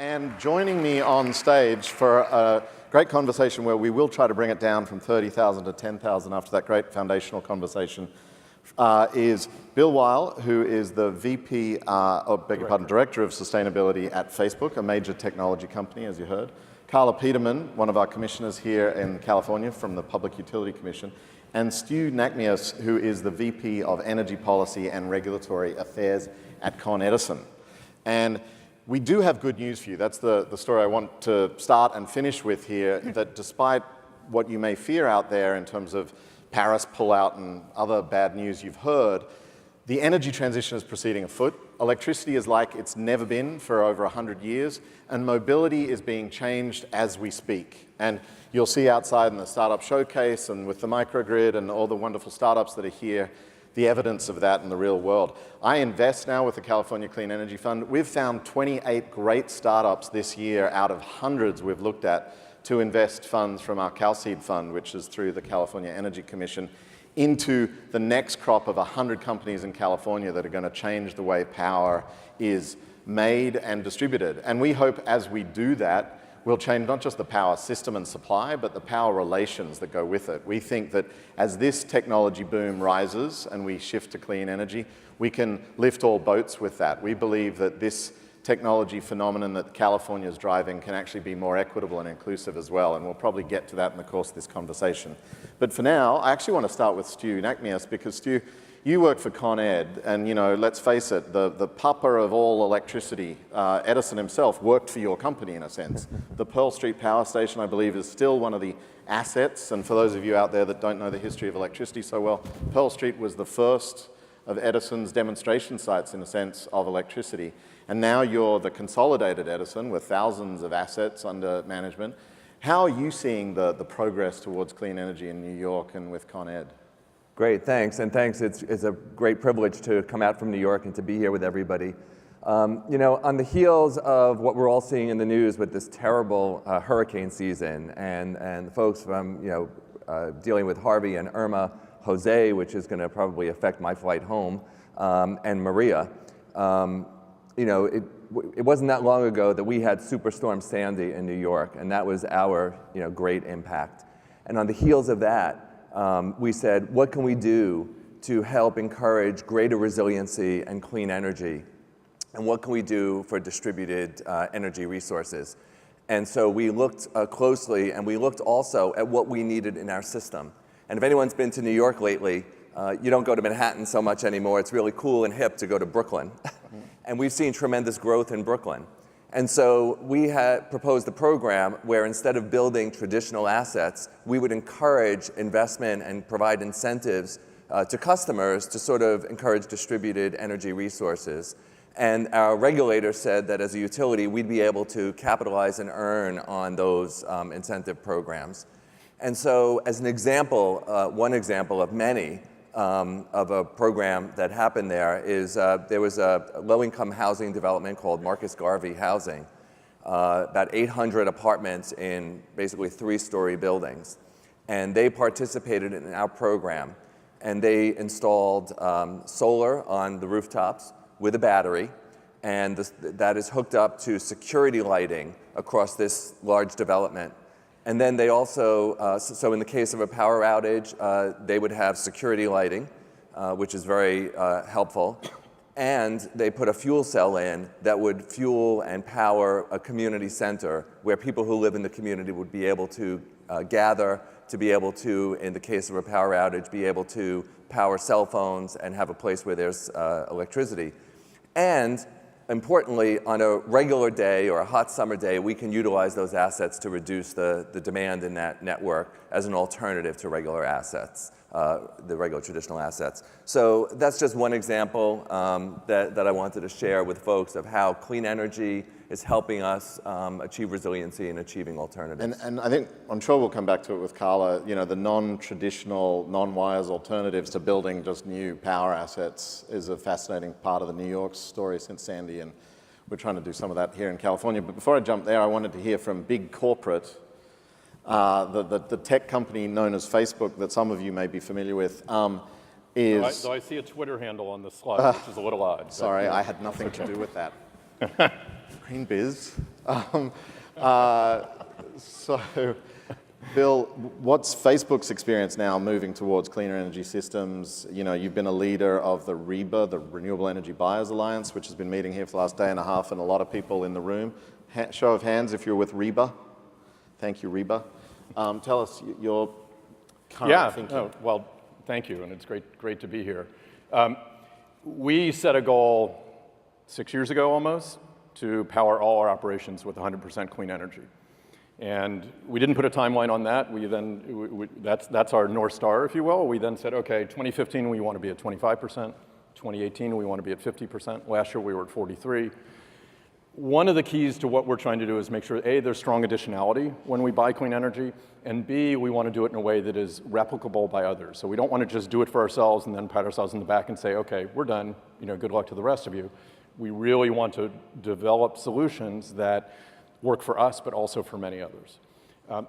And joining me on stage for a great conversation where we will try to bring it down from 30,000 to 10,000 after that great foundational conversation is Bill Weil, who is the VP, Director of Sustainability at Facebook, a major technology company, as you heard. Carla Peterman, one of our commissioners here in California from the Public Utility Commission, and Stu Nachmias, who is the VP of Energy Policy and Regulatory Affairs at ConEdison. And we do have good news for you. That's the story I want to start and finish with here, that despite what you may fear out there in terms of Paris pullout and other bad news you've heard, the energy transition is proceeding afoot. Electricity is like it's never been for over 100 years, and mobility is being changed as we speak. And you'll see outside in the startup showcase and with the microgrid and all the wonderful startups that are here, the evidence of that in the real world. I invest now with the California Clean Energy Fund. We've found 28 great startups this year out of hundreds we've looked at to invest funds from our CalSeed Fund, which is through the California Energy Commission, into the next crop of 100 companies in California that are going to change the way power is made and distributed. And we hope as we do that, we'll change not just the power system and supply, but the power relations that go with it. We think that as this technology boom rises and we shift to clean energy, we can lift all boats with that. We believe that this technology phenomenon that California is driving can actually be more equitable and inclusive as well, and we'll probably get to that in the course of this conversation. But for now, I actually want to start with Stu Nachmias, because Stu, you work for Con Ed, and you know, let's face it, the papa of all electricity, Edison himself, worked for your company in a sense. The Pearl Street Power Station, I believe, is still one of the assets, and for those of you out there that don't know the history of electricity so well, Pearl Street was the first of Edison's demonstration sites in a sense of electricity. And now you're the consolidated Edison with thousands of assets under management. How are you seeing the progress towards clean energy in New York and with Con Ed? Great, thanks, and thanks. It's a great privilege to come out from New York and to be here with everybody. You know, on the heels of what we're all seeing in the news with this terrible hurricane season, and the folks from, you know, dealing with Harvey and Irma, Jose, which is going to probably affect my flight home, and Maria, you know, it wasn't that long ago that we had Superstorm Sandy in New York, and that was our, you know, great impact. And on the heels of that, we said, what can we do to help encourage greater resiliency and clean energy? And what can we do for distributed energy resources? And so we looked closely, and we looked also at what we needed in our system. And if anyone's been to New York lately, you don't go to Manhattan so much anymore. It's really cool and hip to go to Brooklyn. And we've seen tremendous growth in Brooklyn. And so we had proposed a program where instead of building traditional assets, we would encourage investment and provide incentives to customers to sort of encourage distributed energy resources. And our regulators said that as a utility, we'd be able to capitalize and earn on those incentive programs. And so as an example, one example of many, of a program that happened there is there was a low-income housing development called Marcus Garvey Housing, about 800 apartments in basically 3-story buildings. And they participated in our program, and they installed solar on the rooftops with a battery, and that is hooked up to security lighting across this large development. And then they also, so in the case of a power outage, they would have security lighting, which is very helpful. And they put a fuel cell in that would fuel and power a community center where people who live in the community would be able to gather, to be able to, in the case of a power outage, be able to power cell phones and have a place where there's electricity. And importantly, on a regular day or a hot summer day, we can utilize those assets to reduce the demand in that network as an alternative to regular assets, the regular traditional assets. So that's just one example that I wanted to share with folks of how clean energy is helping us achieve resiliency and achieving alternatives. And I think, I'm sure we'll come back to it with Carla, you know, the non-traditional, non-wires alternatives to building just new power assets is a fascinating part of the New York story since Sandy, and we're trying to do some of that here in California. But before I jump there, I wanted to hear from big corporate, the tech company known as Facebook that some of you may be familiar with, is... Though I see a Twitter handle on the slide, which is a little odd. Sorry, I had nothing to do with that. Green Biz. So, Bill, what's Facebook's experience now moving towards cleaner energy systems? You know, you've been a leader of the REBA, the Renewable Energy Buyers Alliance, which has been meeting here for the last day and a half, and a lot of people in the room. Show of hands if you're with REBA. Thank you, REBA. Tell us your current thinking. Oh, well, thank you, and it's great to be here. We set a goal 6 years ago almost to power all our operations with 100% clean energy. And we didn't put a timeline on that. That's our North Star, if you will. We then said, okay, 2015, we want to be at 25%. 2018, we want to be at 50%. Last year, we were at 43%. One of the keys to what we're trying to do is make sure, A, there's strong additionality when we buy clean energy, and B, we want to do it in a way that is replicable by others. So we don't want to just do it for ourselves and then pat ourselves in the back and say, okay, we're done, good luck to the rest of you. We really want to develop solutions that work for us, but also for many others.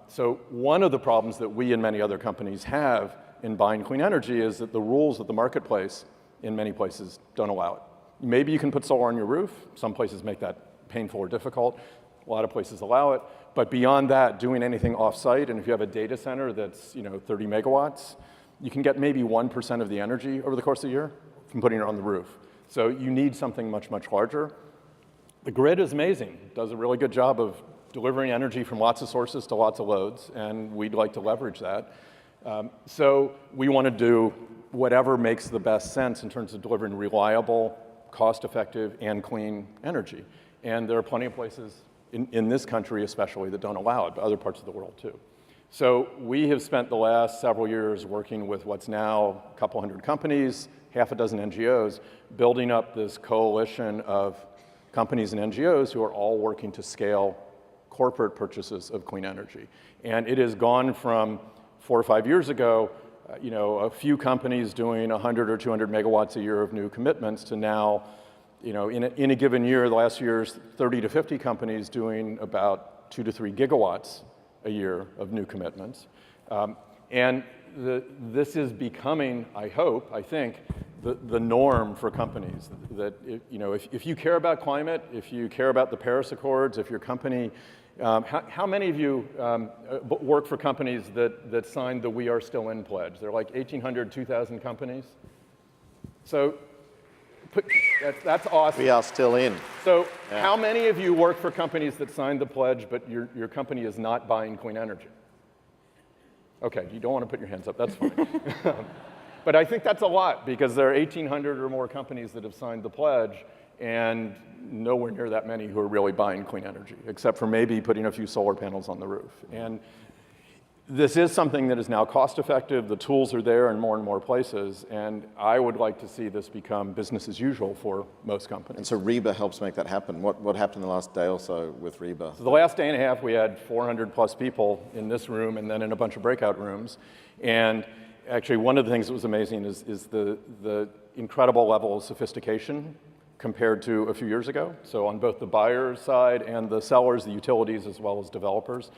So one of the problems that we and many other companies have in buying clean energy is that the rules of the marketplace in many places don't allow it. Maybe you can put solar on your roof. Some places make that painful or difficult. A lot of places allow it. But beyond that, doing anything off-site, and if you have a data center that's 30 megawatts, you can get maybe 1% of the energy over the course of the year from putting it on the roof. So you need something much, much larger. The grid is amazing. It does a really good job of delivering energy from lots of sources to lots of loads, and we'd like to leverage that. So we want to do whatever makes the best sense in terms of delivering reliable, cost-effective, and clean energy. And there are plenty of places, in this country especially, that don't allow it, but other parts of the world too. So we have spent the last several years working with what's now a couple hundred companies, half a dozen NGOs, building up this coalition of companies and NGOs who are all working to scale corporate purchases of clean energy. And it has gone from 4 or 5 years ago, a few companies doing 100 or 200 megawatts a year of new commitments to now, in a given year, the last year's 30 to 50 companies doing about 2 to 3 gigawatts a year of new commitments. And this is becoming, I think, the norm for companies. That if you care about climate, if you care about the Paris Accords, if your company, how many of you work for companies that signed the We Are Still In pledge? They're like 1,800, 2,000 companies. So that's awesome. We are still in. So how many of you work for companies that signed the pledge, but your company is not buying clean energy? Okay, you don't want to put your hands up, that's fine. But I think that's a lot, because there are 1,800 or more companies that have signed the pledge, and nowhere near that many who are really buying clean energy, except for maybe putting a few solar panels on the roof. And this is something that is now cost effective. The tools are there in more and more places, and I would like to see this become business as usual for most companies. And so REBA helps make that happen. What happened in the last day or so with REBA? So the last day and a half, we had 400 plus people in this room and then in a bunch of breakout rooms. And actually, one of the things that was amazing is the incredible level of sophistication compared to a few years ago. So on both the buyer's side and the sellers, the utilities, as well as developers,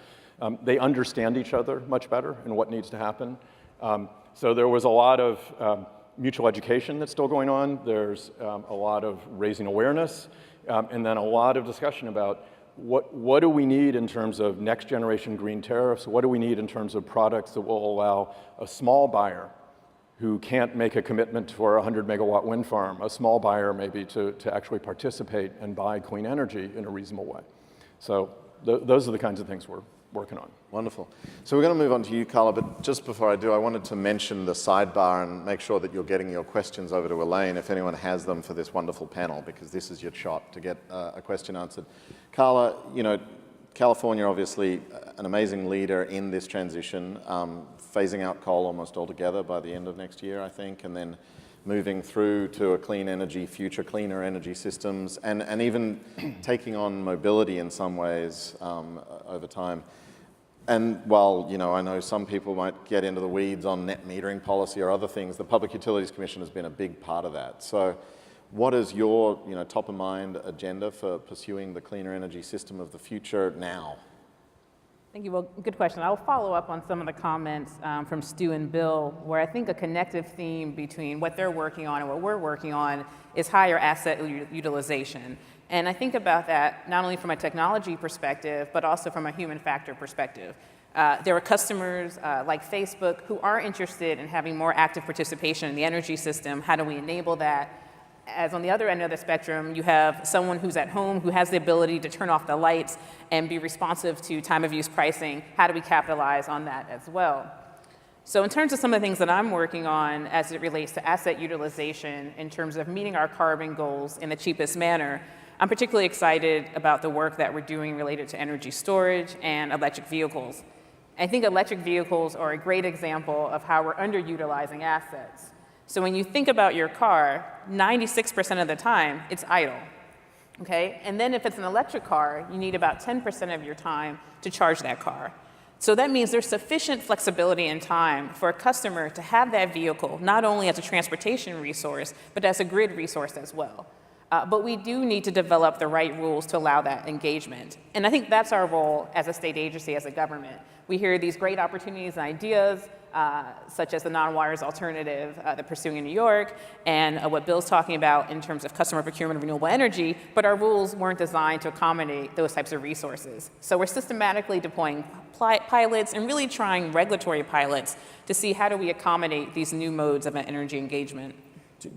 they understand each other much better and what needs to happen. So there was a lot of mutual education that's still going on. There's a lot of raising awareness, and then a lot of discussion about what do we need in terms of next generation green tariffs? What do we need in terms of products that will allow a small buyer who can't make a commitment for a 100 megawatt wind farm, a small buyer maybe to actually participate and buy clean energy in a reasonable way. So those are the kinds of things we're working on. Wonderful. So we're going to move on to you, Carla, but just before I do, I wanted to mention the sidebar and make sure that you're getting your questions over to Elaine if anyone has them for this wonderful panel, because this is your shot to get a question answered. Carla, California, obviously, an amazing leader in this transition, phasing out coal almost altogether by the end of next year, I think, and then moving through to a clean energy future, cleaner energy systems, and even taking on mobility in some ways over time. And while, I know some people might get into the weeds on net metering policy or other things, the Public Utilities Commission has been a big part of that. So what is your, top of mind agenda for pursuing the cleaner energy system of the future now? Thank you. Well, good question. I'll follow up on some of the comments from Stu and Bill, where I think a connective theme between what they're working on and what we're working on is higher asset utilization. And I think about that not only from a technology perspective, but also from a human factor perspective. There are customers like Facebook who are interested in having more active participation in the energy system. How do we enable that? As on the other end of the spectrum, you have someone who's at home who has the ability to turn off the lights and be responsive to time of use pricing. How do we capitalize on that as well? So in terms of some of the things that I'm working on as it relates to asset utilization in terms of meeting our carbon goals in the cheapest manner, I'm particularly excited about the work that we're doing related to energy storage and electric vehicles. I think electric vehicles are a great example of how we're underutilizing assets. So when you think about your car, 96% of the time, it's idle, okay? And then if it's an electric car, you need about 10% of your time to charge that car. So that means there's sufficient flexibility and time for a customer to have that vehicle, not only as a transportation resource, but as a grid resource as well. But we do need to develop the right rules to allow that engagement. And I think that's our role as a state agency, as a government. We hear these great opportunities and ideas, such as the non-wires alternative that pursuing in New York, and what Bill's talking about in terms of customer procurement of renewable energy, but our rules weren't designed to accommodate those types of resources. So we're systematically deploying pilots and really trying regulatory pilots to see how do we accommodate these new modes of energy engagement.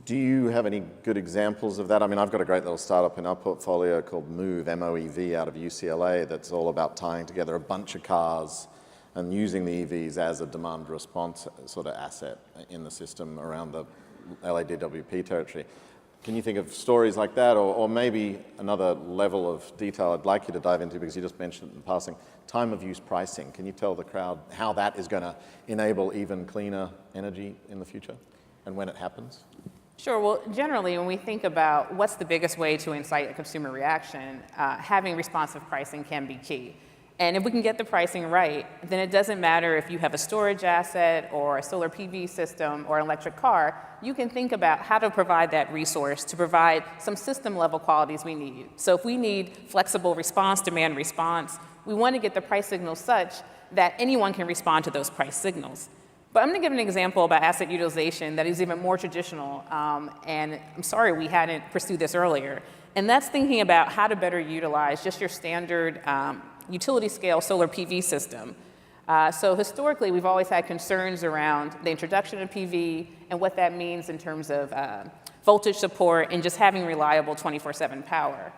Do you have any good examples of that? I mean, I've got a great little startup in our portfolio called Move, M-O-E-V, out of UCLA, that's all about tying together a bunch of cars and using the EVs as a demand response sort of asset in the system around the LADWP territory. Can you think of stories like that, or maybe another level of detail I'd like you to dive into, because you just mentioned it in passing, time of use pricing. Can you tell the crowd how that is going to enable even cleaner energy in the future and when it happens? Sure. Well, generally, when we think about what's the biggest way to incite a consumer reaction, having responsive pricing can be key. And if we can get the pricing right, then it doesn't matter if you have a storage asset or a solar PV system or an electric car, you can think about how to provide that resource to provide some system level qualities we need. So if we need flexible response, demand response, we want to get the price signals such that anyone can respond to those price signals. But I'm going to give an example about asset utilization that is even more traditional, and I'm sorry we hadn't pursued this earlier. And that's thinking about how to better utilize just your standard utility scale solar PV system. So historically, we've always had concerns around the introduction of PV and what that means in terms of voltage support and just having reliable 24/7 power.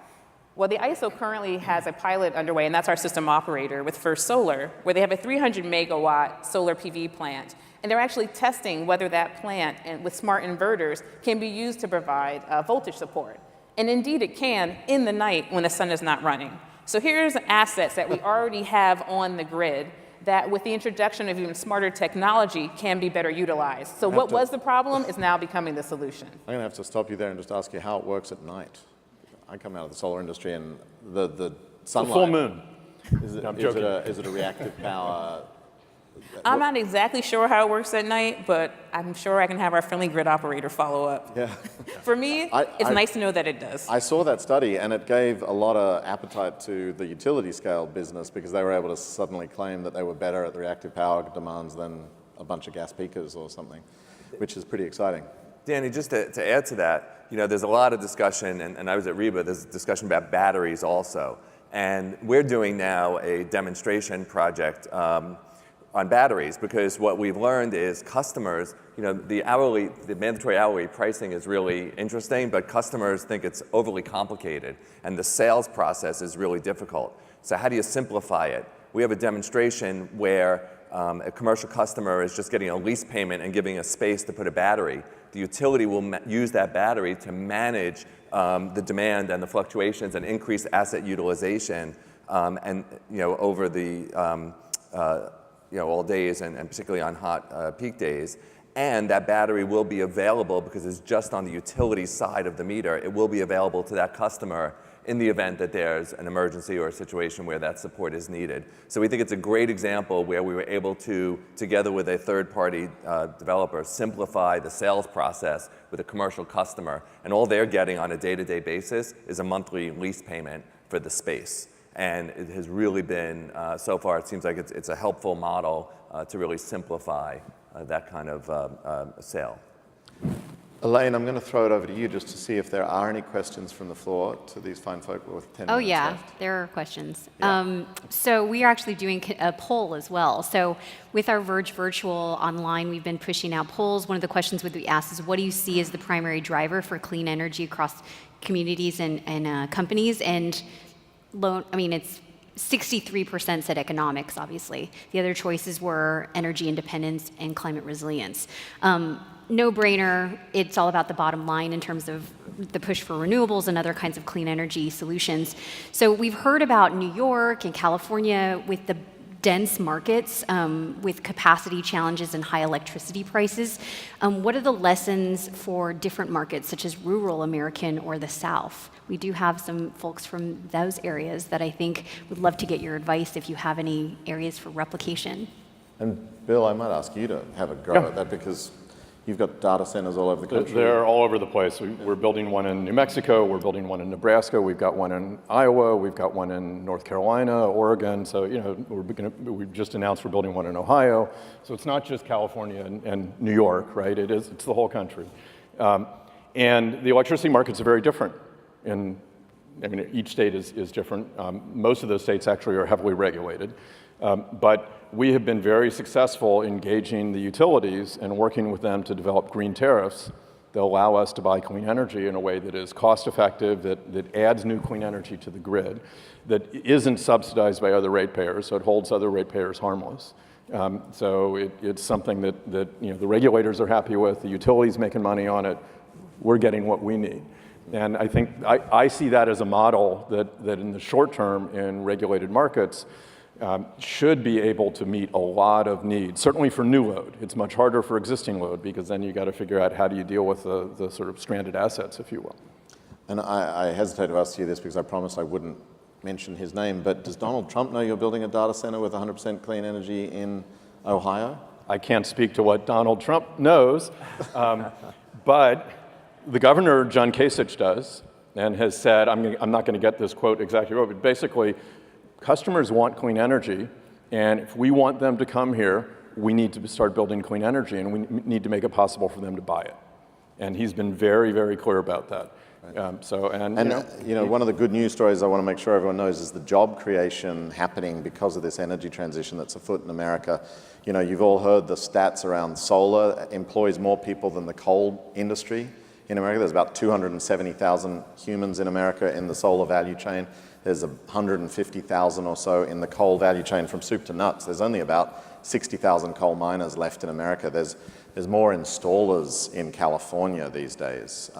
Well, the ISO currently has a pilot underway, and that's our system operator with First Solar, where they have a 300 megawatt solar PV plant. And they're actually testing whether that plant, and with smart inverters, can be used to provide voltage support. And indeed it can in the night when the sun is not running. So here's assets that we already have on the grid that with the introduction of even smarter technology can be better utilized. So what was the problem is now becoming the solution. I'm going to have to stop you there and just ask you how it works at night. I come out of the solar industry, and the sunlight. The full moon. Is it, No, I'm is it, joking. is it a reactive power? I'm not exactly sure how it works at night, but I'm sure I can have our friendly grid operator follow up. Yeah. For me, it's nice to know that it does. I saw that study, and it gave a lot of appetite to the utility scale business because they were able to suddenly claim that they were better at the reactive power demands than a bunch of gas peakers or something, which is pretty exciting. Danny, just to add to that, you know, there's a lot of discussion, and I was at REBA, there's discussion about batteries also. And we're doing now a demonstration project on batteries, because what we've learned is customers, you know, the mandatory hourly pricing is really interesting, but customers think it's overly complicated, and the sales process is really difficult. So how do you simplify it? We have a demonstration where a commercial customer is just getting a lease payment and giving a space to put a battery. The utility will use that battery to manage the demand and the fluctuations and increase asset utilization, and you know, over the you know, all days and particularly on hot peak days. And that battery will be available because it's just on the utility side of the meter. It will be available to that customer in the event that there's an emergency or a situation where that support is needed. So we think it's a great example where we were able to, together with a third-party developer, simplify the sales process with a commercial customer. And all they're getting on a day-to-day basis is a monthly lease payment for the space. And it has really been, so far, it seems like it's a helpful model to really simplify that kind of sale. Elaine, I'm going to throw it over to you just to see if there are any questions from the floor to these fine folk with 10 minutes left. There are questions. Yeah. So we are actually doing a poll as well. So with our Verge Virtual online, we've been pushing out polls. One of the questions would be asked is, what do you see as the primary driver for clean energy across communities and companies? And it's 63% said economics, obviously. The other choices were energy independence and climate resilience. No-brainer, it's all about the bottom line in terms of the push for renewables and other kinds of clean energy solutions. So we've heard about New York and California with the dense markets with capacity challenges and high electricity prices. What are the lessons for different markets, such as rural American or the South? We do have some folks from those areas that I think would love to get your advice if you have any areas for replication. And Bill, I might ask you to have a go at that, because you've got data centers all over the country. They're all over the place. We're building one in New Mexico, we're building one in Nebraska, we've got one in Iowa, we've got one in North Carolina, Oregon. So, we've just announced we're building one in Ohio. So it's not just California and New York, right? It's the whole country. And the electricity markets are very different. Each state is different. Most of those states actually are heavily regulated. But we have been very successful engaging the utilities and working with them to develop green tariffs that allow us to buy clean energy in a way that is cost-effective, that adds new clean energy to the grid, that isn't subsidized by other ratepayers, so it holds other ratepayers harmless. So it's something that the regulators are happy with, the utilities making money on it, we're getting what we need. And I think I see that as a model that in the short term in regulated markets should be able to meet a lot of needs, certainly for new load. It's much harder for existing load, because then you got to figure out how do you deal with the sort of stranded assets, if you will. And I hesitate to ask you this because I promised I wouldn't mention his name, but does Donald Trump know you're building a data center with 100% clean energy in Ohio? I can't speak to what Donald Trump knows, but the governor, John Kasich, does, and has said, I'm not going to get this quote exactly right, but basically, customers want clean energy, and if we want them to come here, we need to start building clean energy, and we need to make it possible for them to buy it. And he's been very, very clear about that. Right. One of the good news stories I want to make sure everyone knows is the job creation happening because of this energy transition that's afoot in America. You've all heard the stats around solar employs more people than the coal industry in America. There's about 270,000 humans in America in the solar value chain. There's 150,000 or so in the coal value chain from soup to nuts. There's only about 60,000 coal miners left in America. There's more installers in California these days.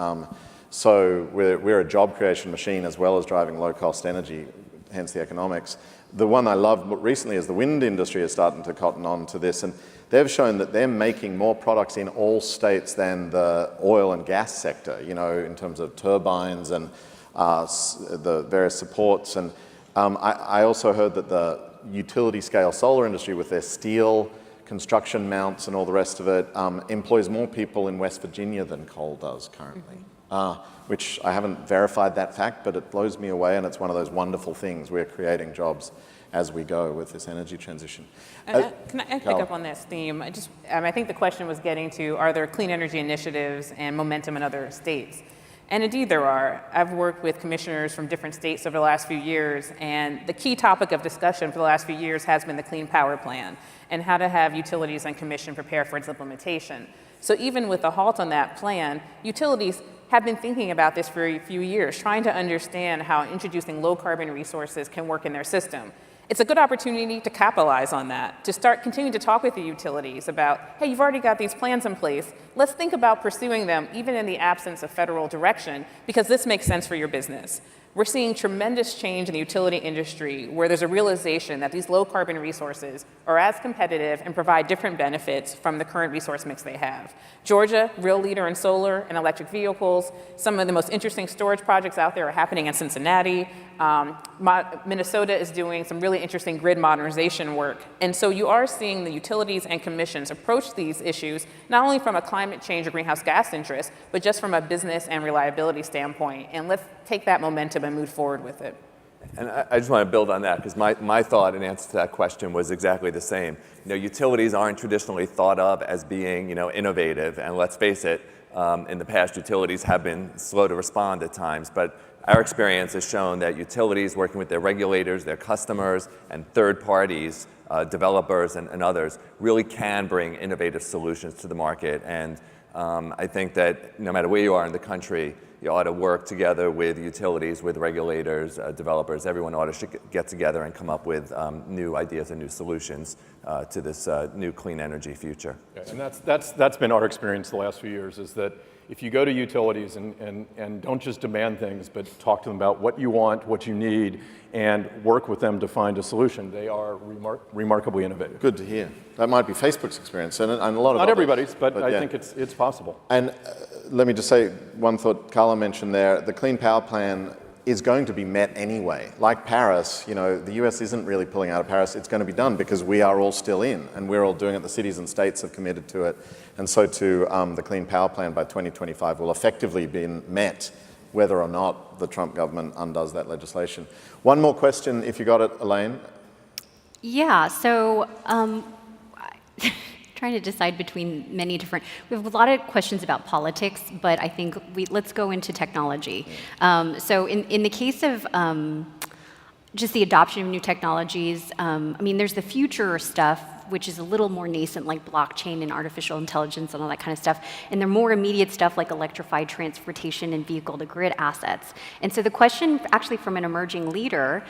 So we're a job creation machine as well as driving low-cost energy, hence the economics. The one I love recently is the wind industry is starting to cotton on to this, and they've shown that they're making more products in all states than the oil and gas sector, in terms of turbines and the various supports. And I also heard that the utility scale solar industry with their steel construction mounts and all the rest of it employs more people in West Virginia than coal does currently, which I haven't verified that fact, but it blows me away, and it's one of those wonderful things. We're creating jobs as we go with this energy transition. Can I pick up on this theme? I think the question was getting to, are there clean energy initiatives and momentum in other states? And indeed there are. I've worked with commissioners from different states over the last few years, and the key topic of discussion for the last few years has been the Clean Power Plan and how to have utilities and commission prepare for its implementation. So even with a halt on that plan, utilities have been thinking about this for a few years, trying to understand how introducing low carbon resources can work in their system. It's a good opportunity to capitalize on that, to start continuing to talk with the utilities about, hey, you've already got these plans in place. Let's think about pursuing them even in the absence of federal direction, because this makes sense for your business. We're seeing tremendous change in the utility industry where there's a realization that these low carbon resources are as competitive and provide different benefits from the current resource mix they have. Georgia, real leader in solar and electric vehicles. Some of the most interesting storage projects out there are happening in Cincinnati. Minnesota is doing some really interesting grid modernization work. And so you are seeing the utilities and commissions approach these issues, not only from a climate change or greenhouse gas interest, but just from a business and reliability standpoint. And let's take that momentum and move forward with it. And I just want to build on that because my thought in answer to that question was exactly the same. Utilities aren't traditionally thought of as being, innovative, and let's face it, in the past, utilities have been slow to respond at times, but our experience has shown that utilities working with their regulators, their customers, and third parties, developers and others, really can bring innovative solutions to the market. And I think that no matter where you are in the country, you ought to work together with utilities, with regulators, developers. Everyone ought to get together and come up with new ideas and new solutions to this new clean energy future. Yeah, and that's been our experience the last few years, is that if you go to utilities and don't just demand things, but talk to them about what you want, what you need, and work with them to find a solution, they are remarkably innovative. Good to hear. That might be Facebook's experience, and a lot of Not others, everybody's, but I yeah. think it's possible. And let me just say one thought Carla mentioned there, the Clean Power Plan is going to be met anyway. Like Paris, the US isn't really pulling out of Paris. It's going to be done because we are all still in, and we're all doing it. The cities and states have committed to it. And so too, the Clean Power Plan by 2025 will effectively be met whether or not the Trump government undoes that legislation. One more question, if you got it, Elaine. Yeah, so trying to decide between many different, we have a lot of questions about politics, but I think let's go into technology. So in the case of just the adoption of new technologies, there's the future stuff, which is a little more nascent, like blockchain and artificial intelligence and all that kind of stuff. And the more immediate stuff like electrified transportation and vehicle-to-grid assets. And so the question actually from an emerging leader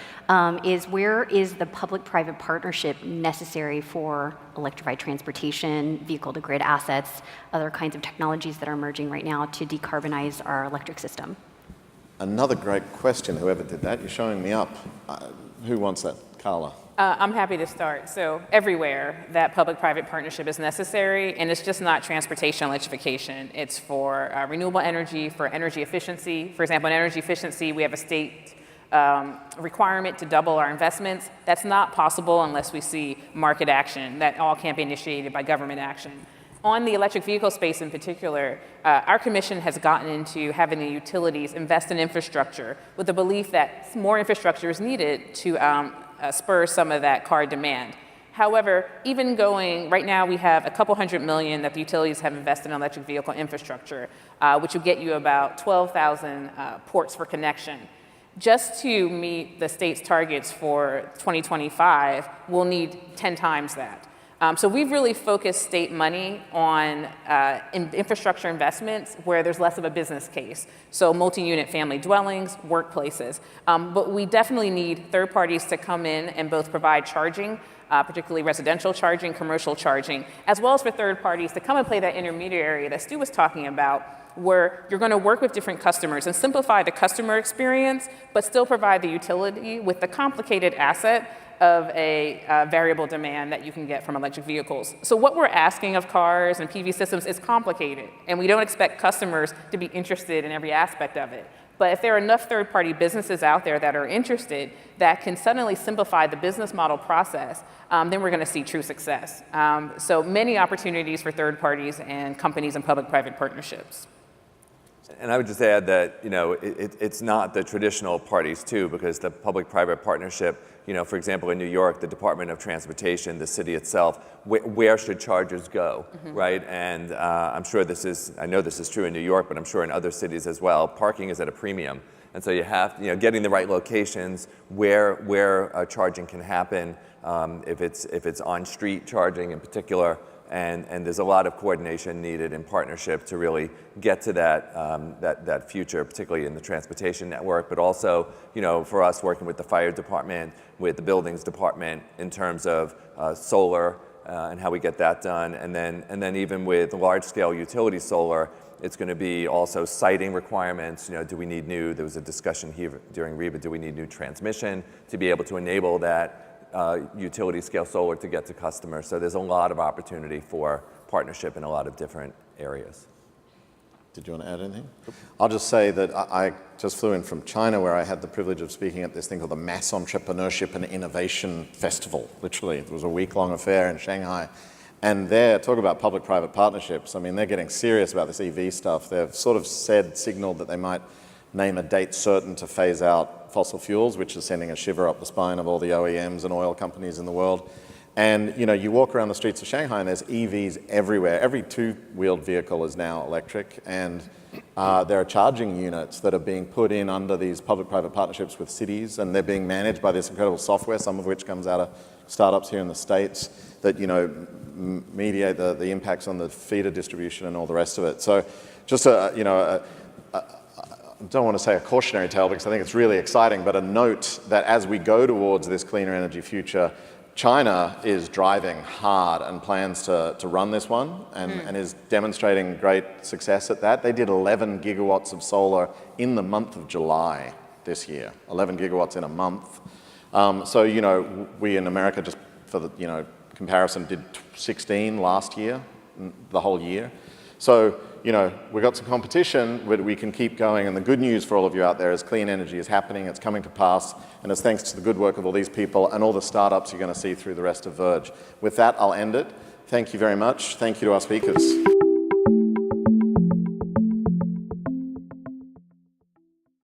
is, where is the public-private partnership necessary for electrified transportation, vehicle-to-grid assets, other kinds of technologies that are emerging right now to decarbonize our electric system? Another great question, whoever did that. You're showing me up. Who wants that? Carla. I'm happy to start. So everywhere that public-private partnership is necessary, and it's just not transportation electrification. It's for renewable energy, for energy efficiency. For example, in energy efficiency, we have a state requirement to double our investments. That's not possible unless we see market action. That all can't be initiated by government action. On the electric vehicle space in particular, our commission has gotten into having the utilities invest in infrastructure with the belief that more infrastructure is needed to spur some of that car demand. However, even going, right now we have a couple $100 million that the utilities have invested in electric vehicle infrastructure, which will get you about 12,000 ports for connection. Just to meet the state's targets for 2025, we'll need 10 times that. So we've really focused state money on infrastructure investments where there's less of a business case. So multi-unit family dwellings, workplaces. But we definitely need third parties to come in and both provide charging, particularly residential charging, commercial charging, as well as for third parties to come and play that intermediary that Stu was talking about, where you're going to work with different customers and simplify the customer experience, but still provide the utility with the complicated asset of a variable demand that you can get from electric vehicles. So what we're asking of cars and PV systems is complicated, and we don't expect customers to be interested in every aspect of it. But if there are enough third-party businesses out there that are interested that can suddenly simplify the business model process, then we're going to see true success. So many opportunities for third parties and companies and public-private partnerships. And I would just add that, it's not the traditional parties too, because the public-private partnership, for example, in New York, the Department of Transportation, the city itself, where should chargers go, right? And I know this is true in New York, but I'm sure in other cities as well, parking is at a premium. And so you have, getting the right locations where charging can happen, if it's on-street charging in particular, and there's a lot of coordination needed in partnership to really get to that future, particularly in the transportation network, but also, for us working with the fire department, with the buildings department in terms of solar and how we get that done, and then even with large-scale utility solar, it's going to be also siting requirements. Do we need there was a discussion here during REBA, do we need new transmission to be able to enable that utility scale solar to get to customers? So there's a lot of opportunity for partnership in a lot of different areas. Did you want to add anything? I'll just say that I just flew in from China, where I had the privilege of speaking at this thing called the Mass Entrepreneurship and Innovation Festival, literally. It was a week-long affair in Shanghai. And there, talk about public-private partnerships. They're getting serious about this EV stuff. They've sort of signaled that they might name a date certain to phase out fossil fuels, which is sending a shiver up the spine of all the OEMs and oil companies in the world. And you walk around the streets of Shanghai and there's EVs everywhere. Every two-wheeled vehicle is now electric, and there are charging units that are being put in under these public-private partnerships with cities, and they're being managed by this incredible software, some of which comes out of startups here in the States that mediate the impacts on the feeder distribution and all the rest of it. So just I don't want to say a cautionary tale because I think it's really exciting, but a note that as we go towards this cleaner energy future, China is driving hard and plans to run this one and is demonstrating great success at that. They did 11 gigawatts of solar in the month of July this year, 11 gigawatts in a month. So, we in America, just for the comparison, did 16 last year, the whole year. So, we've got some competition, but we can keep going. And the good news for all of you out there is clean energy is happening, it's coming to pass, and it's thanks to the good work of all these people and all the startups you're going to see through the rest of Verge. With that, I'll end it. Thank you very much. Thank you to our speakers.